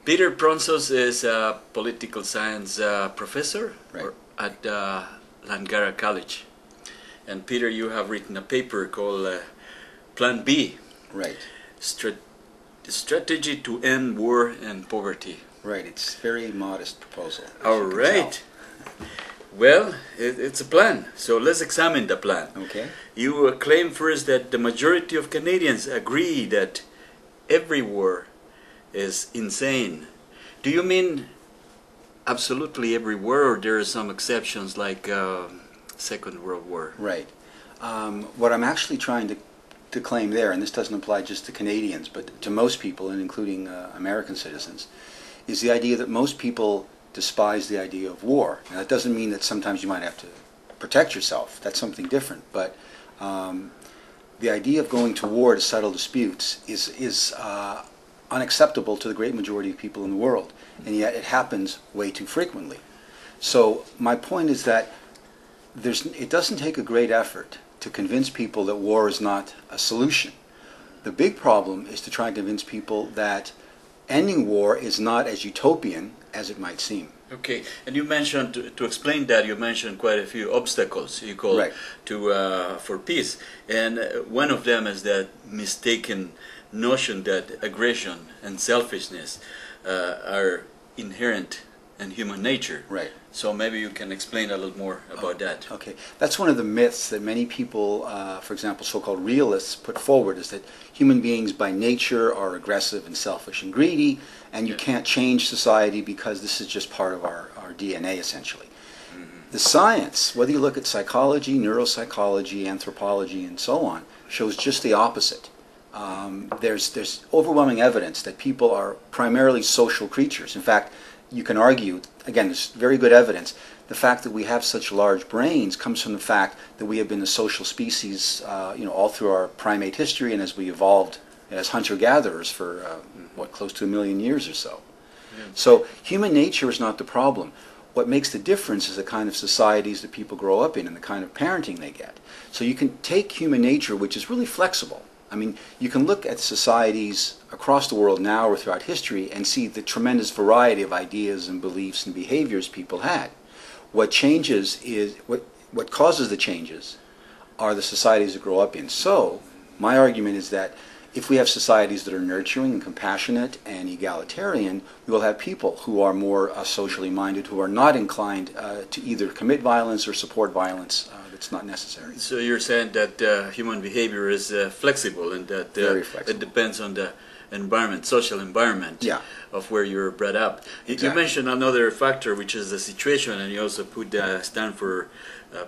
Peter Prontzos is a political science professor at Langara College. And Peter, you have written a paper called Plan B. Right. Strategy to End War and Poverty. Right. It's a very modest proposal. All right. Well, it's a plan. So let's examine the plan. Okay. You claim first that the majority of Canadians agree that every war is insane. Do you mean absolutely every war, or there are some exceptions like Second World War? Right. What I'm actually trying to claim there, and this doesn't apply just to Canadians, but to most people, and including American citizens, is the idea that most people despise the idea of war. Now, that doesn't mean that sometimes you might have to protect yourself. That's something different. But the idea of going to war to settle disputes is unacceptable to the great majority of people in the world, and yet it happens way too frequently. So my point is that it doesn't take a great effort to convince people that war is not a solution. The big problem is to try and convince people that ending war is not as utopian as it might seem. Okay, and you mentioned, to explain that, you mentioned quite a few obstacles you call for peace, and one of them is that mistaken notion that aggression and selfishness are inherent in human nature. Right. So maybe you can explain a little more about that. Okay, that's one of the myths that many people, for example, so-called realists, put forward, is that human beings by nature are aggressive and selfish and greedy, and you can't change society because this is just part of our DNA, essentially. The science, whether you look at psychology, neuropsychology, anthropology, and so on, shows just the opposite. There's overwhelming evidence that people are primarily social creatures. In fact, you can argue, again, there's very good evidence, the fact that we have such large brains comes from the fact that we have been a social species all through our primate history, and as we evolved as hunter-gatherers for, close to 1 million years or so. Yeah. So human nature is not the problem. What makes the difference is the kind of societies that people grow up in and the kind of parenting they get. So you can take human nature, which is really flexible. I mean, you can look at societies across the world now or throughout history and see the tremendous variety of ideas and beliefs and behaviors people had. What changes is, what causes the changes are the societies that grow up in. So, my argument is that if we have societies that are nurturing and compassionate and egalitarian, we will have people who are more socially minded, who are not inclined to either commit violence or support violence. It's not necessary. So you're saying that human behavior is flexible, and that it depends on the environment, social environment of where you're brought up. Exactly. You mentioned another factor, which is the situation, and you also put the Stanford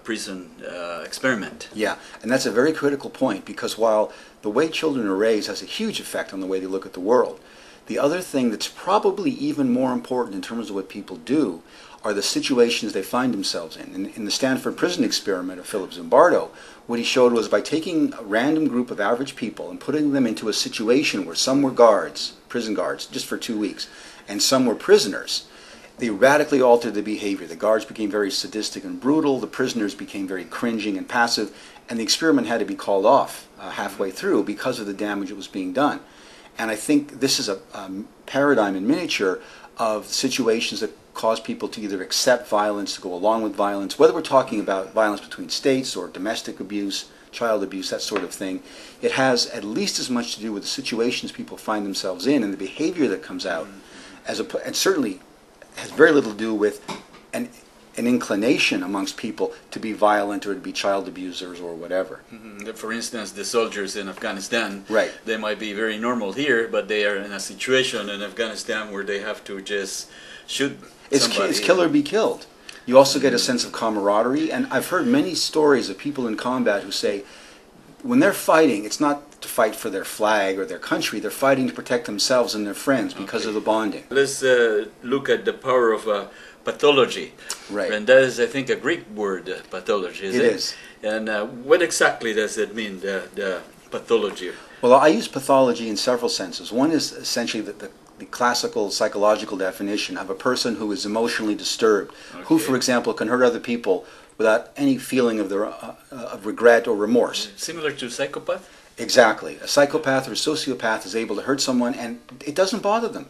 prison experiment. Yeah, and that's a very critical point, because while the way children are raised has a huge effect on the way they look at the world, the other thing that's probably even more important in terms of what people do are the situations they find themselves in. In the Stanford prison experiment of Philip Zimbardo, what he showed was by taking a random group of average people and putting them into a situation where some were guards, prison guards, just for 2 weeks, and some were prisoners, they radically altered the behavior. The guards became very sadistic and brutal, the prisoners became very cringing and passive, and the experiment had to be called off halfway through because of the damage that was being done. And I think this is a paradigm in miniature of situations that cause people to either accept violence, to go along with violence, whether we're talking about violence between states or domestic abuse, child abuse, that sort of thing. It has at least as much to do with the situations people find themselves in and the behavior that comes out, and certainly has very little to do with an inclination amongst people to be violent or to be child abusers or whatever. For instance, the soldiers in Afghanistan, right, they might be very normal here, but they are in a situation in Afghanistan where they have to just shoot somebody. It's kill or be killed. You also get a sense of camaraderie, and I've heard many stories of people in combat who say when they're fighting, it's not to fight for their flag or their country, they're fighting to protect themselves and their friends because of the bonding. Let's look at the power of pathology. Right. And that is, I think, a Greek word, pathology, is it? It is. And what exactly does it mean, the pathology? Well, I use pathology in several senses. One is essentially the classical psychological definition of a person who is emotionally disturbed, who, for example, can hurt other people without any feeling of regret or remorse. Similar to psychopath? Exactly. A psychopath or a sociopath is able to hurt someone and it doesn't bother them.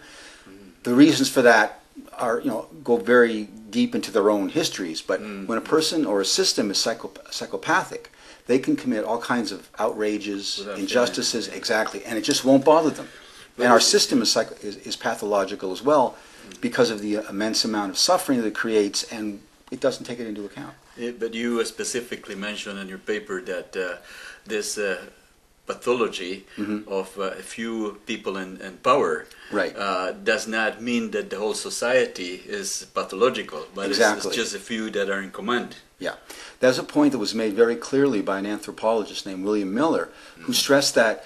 The reasons for that are, go very deep into their own histories, but when a person or a system is psychopathic, they can commit all kinds of outrages, injustices, exactly, and it just won't bother them. And our system is pathological as well because of the immense amount of suffering that it creates, and it doesn't take it into account. Yeah, but you specifically mentioned in your paper that this pathology of a few people in power does not mean that the whole society is pathological, but it's just a few that are in command. Yeah. There's a point that was made very clearly by an anthropologist named William Miller, who stressed that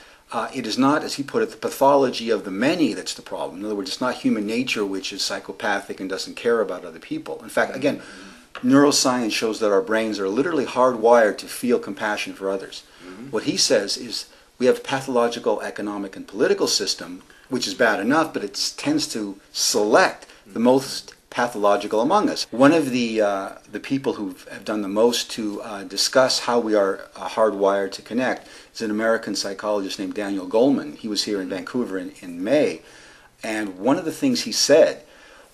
it is not, as he put it, the pathology of the many that's the problem. In other words, it's not human nature which is psychopathic and doesn't care about other people. In fact, again, neuroscience shows that our brains are literally hardwired to feel compassion for others. What he says is we have a pathological economic and political system, which is bad enough, but it tends to select the most pathological among us. One of the people who have done the most to discuss how we are hardwired to connect is an American psychologist named Daniel Goleman. He was here in Vancouver in May, and one of the things he said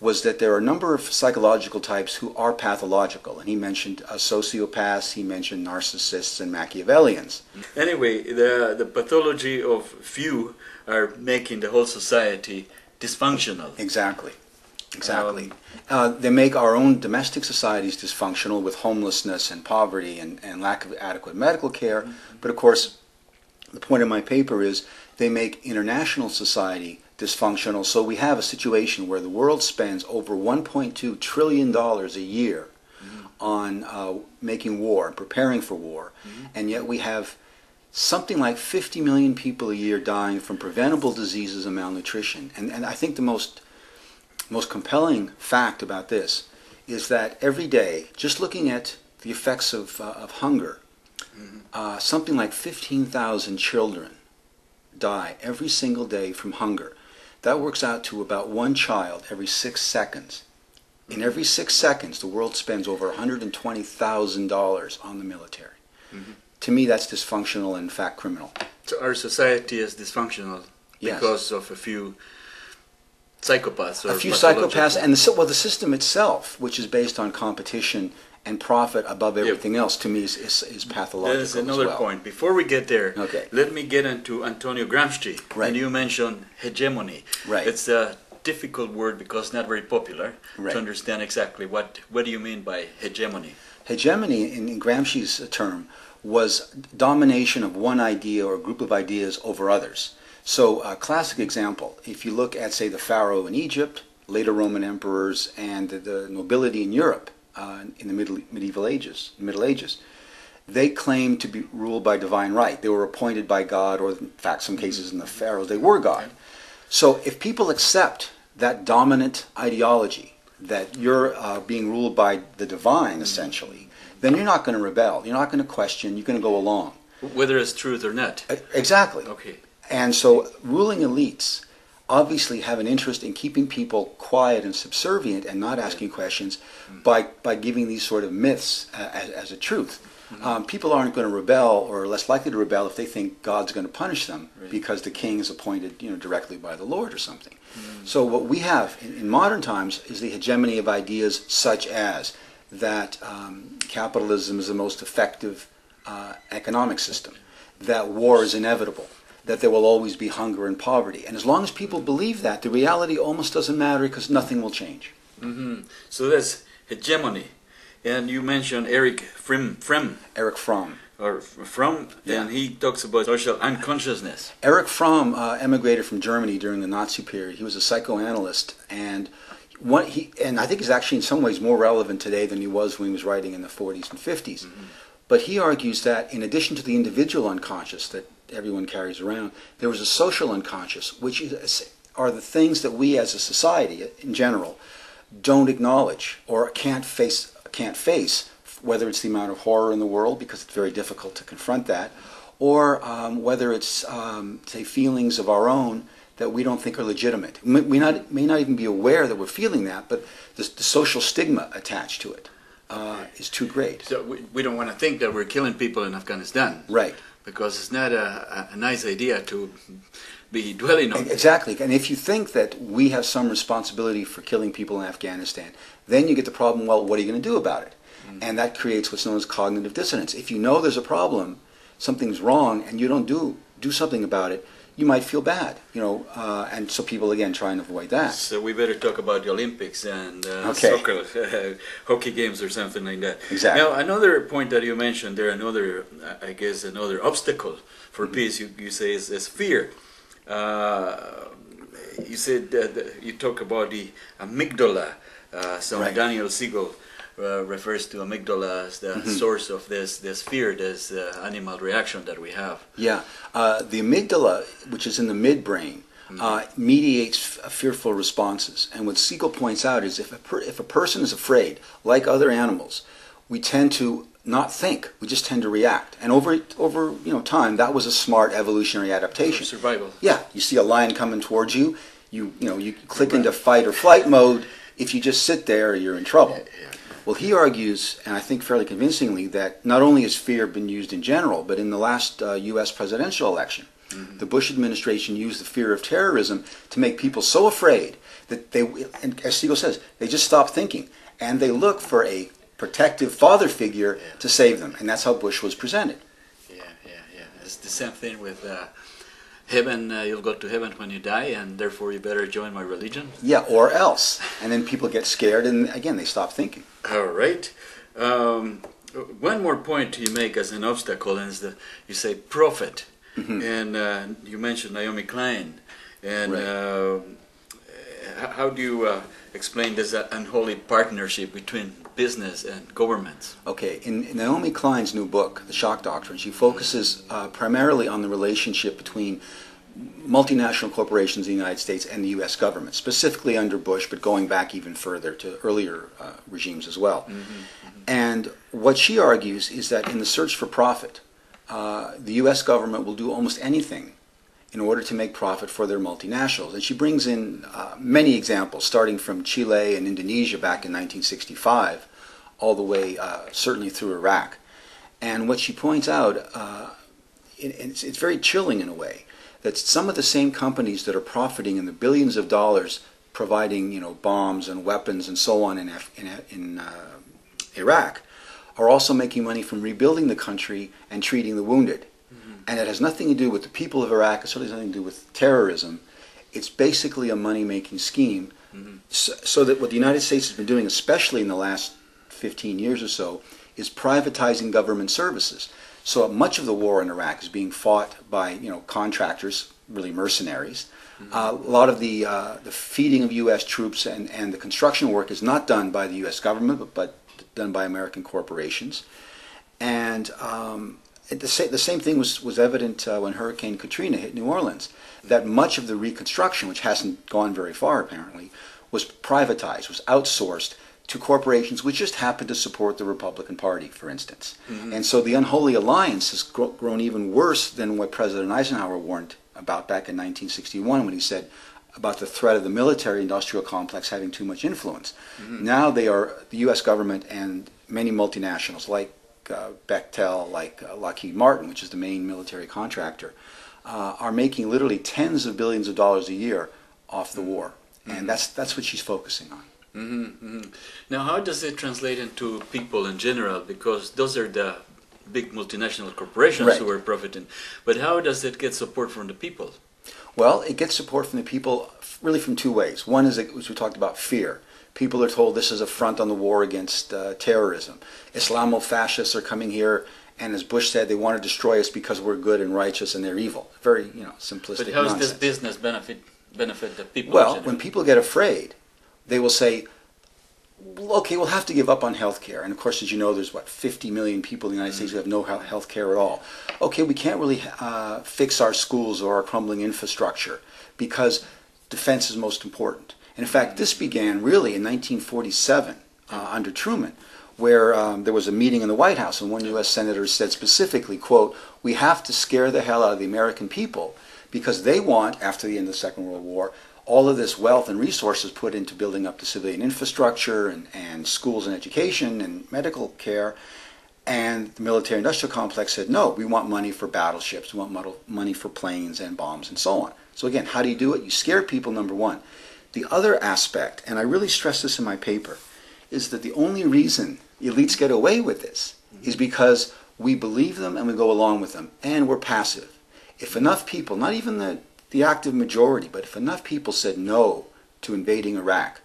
was that there are a number of psychological types who are pathological, and he mentioned sociopaths, he mentioned narcissists and Machiavellians. Anyway, the pathology of few are making the whole society dysfunctional. Exactly. Exactly. They make our own domestic societies dysfunctional with homelessness and poverty and lack of adequate medical care. But of course, the point of my paper is they make international society dysfunctional. So we have a situation where the world spends over $1.2 trillion a year on making war and preparing for war. And yet we have something like 50 million people a year dying from preventable diseases and malnutrition. And I think the most compelling fact about this is that every day, just looking at the effects of hunger, something like 15,000 children die every single day from hunger. That works out to about one child every 6 seconds. In every 6 seconds, the world spends over $120,000 on the military. To me, that's dysfunctional and in fact criminal. So our society is dysfunctional because of a few psychopaths. Or a few psychopaths, and the system itself, which is based on competition and profit above everything else, to me is pathological. There's another point. Before we get there, okay, let me get into Antonio Gramsci. And you mentioned hegemony. It's a difficult word because it's not very popular to understand exactly what do you mean by hegemony. Hegemony, in Gramsci's term, was domination of one idea or group of ideas over others. So a classic example, if you look at, say, the Pharaoh in Egypt, later Roman emperors, and the nobility in Europe in the Middle Ages, they claimed to be ruled by divine right. They were appointed by God, or in fact, some cases in the pharaohs, they were God. So if people accept that dominant ideology, that you're being ruled by the divine, essentially, then you're not going to rebel. You're not going to question. You're going to go along. Whether it's truth or not. Exactly. Okay. And so ruling elites obviously have an interest in keeping people quiet and subservient and not asking questions by giving these sort of myths as a truth. People aren't going to rebel, or less likely to rebel, if they think God's going to punish them because the king is appointed directly by the Lord or something. So what we have in modern times is the hegemony of ideas such as that capitalism is the most effective economic system, that war is inevitable, that there will always be hunger and poverty. And as long as people believe that, the reality almost doesn't matter because nothing will change. So that's hegemony. And you mentioned Erich Fromm. Erich Fromm. And he talks about social unconsciousness. Erich Fromm emigrated from Germany during the Nazi period. He was a psychoanalyst, and I think he's actually in some ways more relevant today than he was when he was writing in the 40s and 50s. But he argues that in addition to the individual unconscious that everyone carries around, there was a social unconscious, which are the things that we as a society in general don't acknowledge or can't face, whether it's the amount of horror in the world, because it's very difficult to confront that, or whether it's, say, feelings of our own that we don't think are legitimate. We may not even be aware that we're feeling that, but the social stigma attached to it is too great. So we don't want to think that we're killing people in Afghanistan. Right. because it's not a nice idea to be dwelling on. Exactly. And if you think that we have some responsibility for killing people in Afghanistan, then you get the problem, well, what are you going to do about it? And that creates what's known as cognitive dissonance. If you know there's a problem, something's wrong, and you don't do something about it, you might feel bad, and so people again try and avoid that. So we better talk about the Olympics and soccer, hockey games or something like that. Exactly. Now, another point that you mentioned there, another obstacle for peace, you say is fear. You said that you talk about the amygdala. Right. Daniel Siegel refers to amygdala as the source of this fear, this animal reaction that we have. Yeah, the amygdala, which is in the midbrain, mediates fearful responses. And what Siegel points out is if a person is afraid, like other animals, we tend to not think. We just tend to react. And over time, that was a smart evolutionary adaptation. For survival. Yeah, you see a lion coming towards you, you click into fight or flight mode. If you just sit there, you're in trouble. Yeah. Well, he argues, and I think fairly convincingly, that not only has fear been used in general, but in the last U.S. presidential election, the Bush administration used the fear of terrorism to make people so afraid that they, and as Siegel says, they just stop thinking, and they look for a protective father figure to save them, and that's how Bush was presented. Yeah. It's the same thing with heaven. You'll go to heaven when you die, and therefore you better join my religion. Yeah, or else. And then people get scared, and again, they stop thinking. All right. One more point you make as an obstacle is that you say profit, and you mentioned Naomi Klein, and how do you explain this unholy partnership between business and governments? Okay, in Naomi Klein's new book, The Shock Doctrine, she focuses primarily on the relationship between multinational corporations in the United States and the U.S. government, specifically under Bush, but going back even further to earlier regimes as well. And what she argues is that in the search for profit, the U.S. government will do almost anything in order to make profit for their multinationals. And she brings in many examples, starting from Chile and Indonesia back in 1965, all the way certainly through Iraq. And what she points out, it's very chilling in a way, that some of the same companies that are profiting in the billions of dollars providing bombs and weapons and so on in Iraq are also making money from rebuilding the country and treating the wounded. And it has nothing to do with the people of Iraq. It certainly has nothing to do with terrorism. It's basically a money-making scheme. So that what the United States has been doing, especially in the last 15 years or so, is privatizing government services. So much of the war in Iraq is being fought by contractors, really mercenaries. A lot of the feeding of U.S. troops and the construction work is not done by the U.S. government, but done by American corporations. And the same thing was evident when Hurricane Katrina hit New Orleans, that much of the reconstruction, which hasn't gone very far apparently, was privatized, was outsourced to corporations which just happened to support the Republican Party, for instance. And so the unholy alliance has grown even worse than what President Eisenhower warned about back in 1961 when he said about the threat of the military-industrial complex having too much influence. Now they are, the U.S. government and many multinationals like Bechtel, like Lockheed Martin, which is the main military contractor, are making literally tens of billions of dollars a year off the war. And that's what she's focusing on. Now, how does it translate into people in general? Because those are the big multinational corporations who are profiting. But how does it get support from the people? Well, it gets support from the people really from two ways. One is, as we talked about, fear. People are told this is a front on the war against terrorism. Islamofascists are coming here, and as Bush said, they want to destroy us because we're good and righteous and they're evil. Very, simplistic But how does nonsense. this business benefit the people? Well, when people get afraid, they will say, okay, we'll have to give up on health care. And of course, as you know, there's 50 million people in the United States who have no health care at all. Okay, we can't really fix our schools or our crumbling infrastructure because defense is most important. And in fact, this began really in 1947 under Truman, where there was a meeting in the White House, and one U.S. senator said specifically, quote, we have to scare the hell out of the American people because they want, after the end of the Second World War, all of this wealth and resources put into building up the civilian infrastructure and schools and education and medical care. And the military-industrial complex said, no, we want money for battleships, we want money for planes and bombs and so on. So again, how do you do it? You scare people, number one. The other aspect, and I really stress this in my paper, is that the only reason elites get away with this is because we believe them and we go along with them, and we're passive. If enough people, not even the active majority, but if enough people said no to invading Iraq,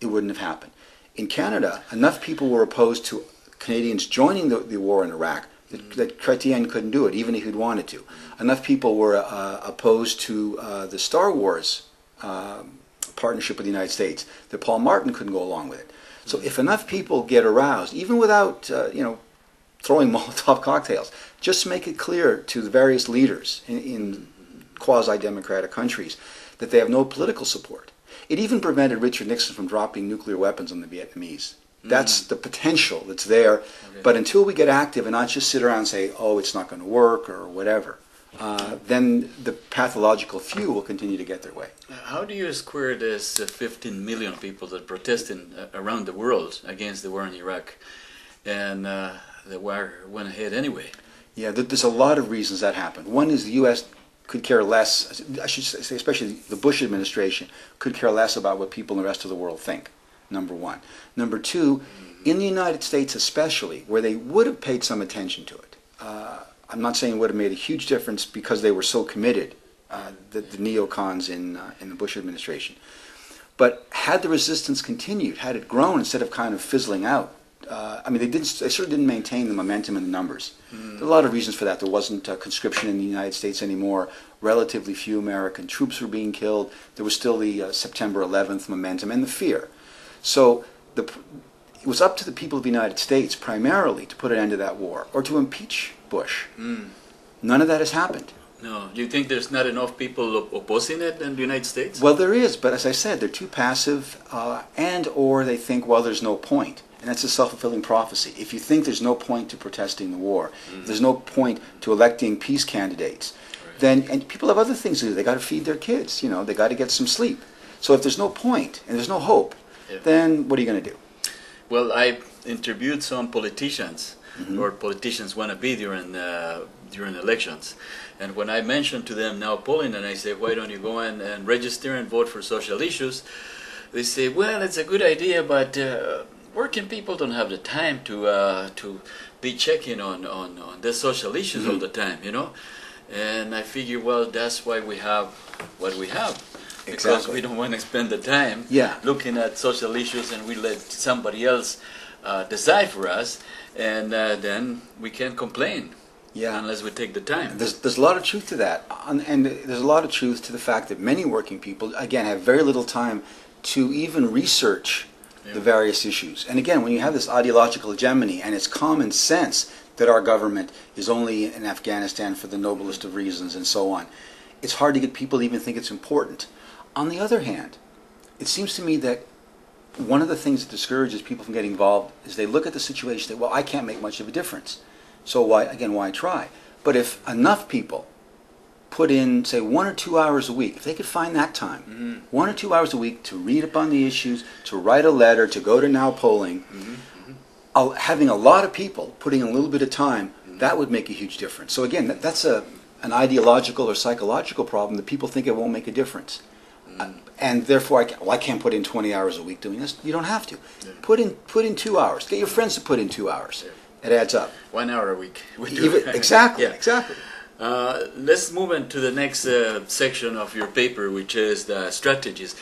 it wouldn't have happened. In Canada, enough people were opposed to Canadians joining the war in Iraq that Chrétien couldn't do it, even if he'd wanted to. Enough people were opposed to the Star Wars partnership with the United States that Paul Martin couldn't go along with it. So if enough people get aroused, even without throwing Molotov cocktails, just make it clear to the various leaders in quasi-democratic countries that they have no political support. It even prevented Richard Nixon from dropping nuclear weapons on the Vietnamese. That's the potential that's there. Okay. But until we get active and not just sit around and say, oh, it's not going to work or whatever, then the pathological few will continue to get their way. How do you square this 15 million people that protesting around the world against the war in Iraq, and the war went ahead anyway? Yeah, there's a lot of reasons that happened. One is the U.S. could care less, I should say especially the Bush administration, could care less about what people in the rest of the world think, number one. Number two, in the United States especially, where they would have paid some attention to it, I'm not saying it would have made a huge difference because they were so committed, the neocons in the Bush administration. But had the resistance continued, had it grown instead of kind of fizzling out, I mean, they sort of didn't maintain the momentum and the numbers. There are a lot of reasons for that. There wasn't conscription in the United States anymore. Relatively few American troops were being killed. There was still the September 11th momentum and the fear. So it was up to the people of the United States primarily to put an end to that war or to impeach Bush. None of that has happened. No. Do you think there's not enough people opposing it in the United States? Well, there is, but as I said, they're too passive and or they think, well, there's no point. And that's a self-fulfilling prophecy. If you think there's no point to protesting the war, there's no point to electing peace candidates, then, and people have other things to do. They got to feed their kids, they got to get some sleep. So if there's no point and there's no hope, then what are you going to do? Well, I interviewed some politicians, or politicians want to be during elections. And when I mentioned to them now polling, and I say, why don't you go and register and vote for social issues? They say, well, it's a good idea, but working people don't have the time to be checking on the social issues all the time, And I figure, well, that's why we have what we have. Because we don't want to spend the time looking at social issues, and we let somebody else decide for us, and then we can't complain unless we take the time. There's a lot of truth to that, and there's a lot of truth to the fact that many working people, again, have very little time to even research the various issues. And again, when you have this ideological hegemony, and it's common sense that our government is only in Afghanistan for the noblest of reasons and so on, it's hard to get people to even think it's important. On the other hand, it seems to me that one of the things that discourages people from getting involved is they look at the situation and say, well, I can't make much of a difference. So why try? But if enough people put in, say, 1 or 2 hours a week, if they could find that time, 1 or 2 hours a week to read up on the issues, to write a letter, to go to now polling, having a lot of people putting in a little bit of time, that would make a huge difference. So again, that's an ideological or psychological problem that people think it won't make a difference. And therefore, I can't put in 20 hours a week doing this. You don't have to. Put in 2 hours. Get your friends to put in 2 hours. It adds up. 1 hour a week. Exactly. Exactly. Let's move on to the next section of your paper, which is the strategies.